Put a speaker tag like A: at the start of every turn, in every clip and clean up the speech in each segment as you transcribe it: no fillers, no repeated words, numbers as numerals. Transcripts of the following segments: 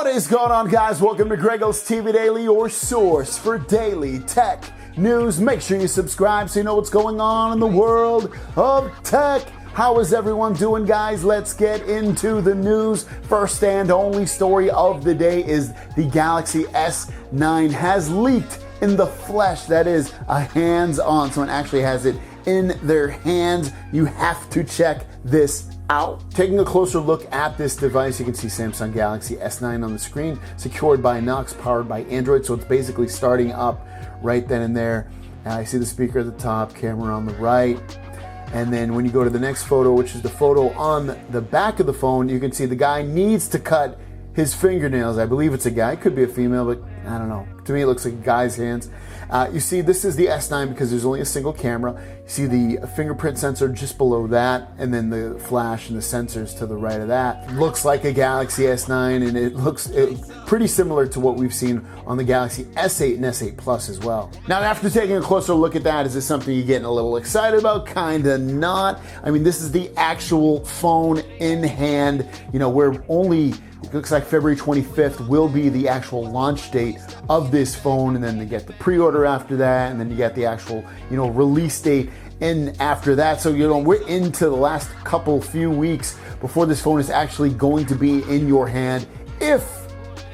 A: What is going on, guys? Welcome to GregglesTV Daily, your source for daily tech news. Make sure you subscribe so you know what's going on in the world of tech. How is everyone doing, guys? Let's get into the news. First and only story of the day is the Galaxy S9 has leaked in the flesh. That is a hands-on. Someone actually has it in their hands. You have to check this out. Taking a closer look at this device, you can see Samsung Galaxy S9 on the screen, secured by Knox, powered by Android. So it's basically starting up right then and there. I see the speaker at the top, camera on the right. And then when you go to the next photo, which is the photo on the back of the phone, you can see the guy needs to cut his fingernails. I believe it's a guy, it could be a female, but I don't know. To me, it looks like a guy's hands. You see, this is the S9 because there's only a single camera. You see the fingerprint sensor just below that, and then the flash and the sensors to the right of that. Looks like a Galaxy S9, and it looks pretty similar to what we've seen on the Galaxy S8 and S8 Plus as well. Now, after taking a closer look at that, is this something you're getting a little excited about? Kinda not. I mean, this is the actual phone in hand. You know, we're only... It looks like February 25th will be the actual launch date of this phone, and then they get the pre-order after that, and then you get the actual, release date in after that. So, we're into the last few weeks before this phone is actually going to be in your hand if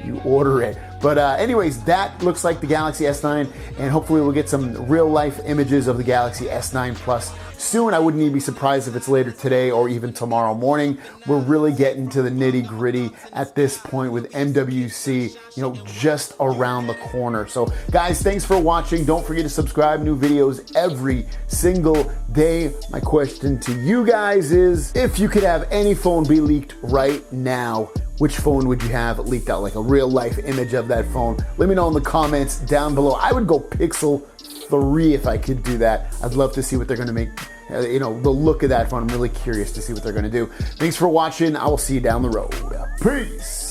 A: you order it. But anyways, that looks like the Galaxy S9, and hopefully we'll get some real-life images of the Galaxy S9 Plus soon. I wouldn't even be surprised if it's later today or even tomorrow morning. We're really getting to the nitty-gritty at this point with MWC, just around the corner. So, guys, thanks for watching. Don't forget to subscribe. New videos every single day. My question to you guys is, if you could have any phone be leaked right now, which phone would you have leaked out, like a real life image of that phone? Let me know in the comments down below. I would go Pixel 3 if I could do that. I'd love to see what they're gonna make, the look of that phone. I'm really curious to see what they're gonna do. Thanks for watching. I will see you down the road. Peace.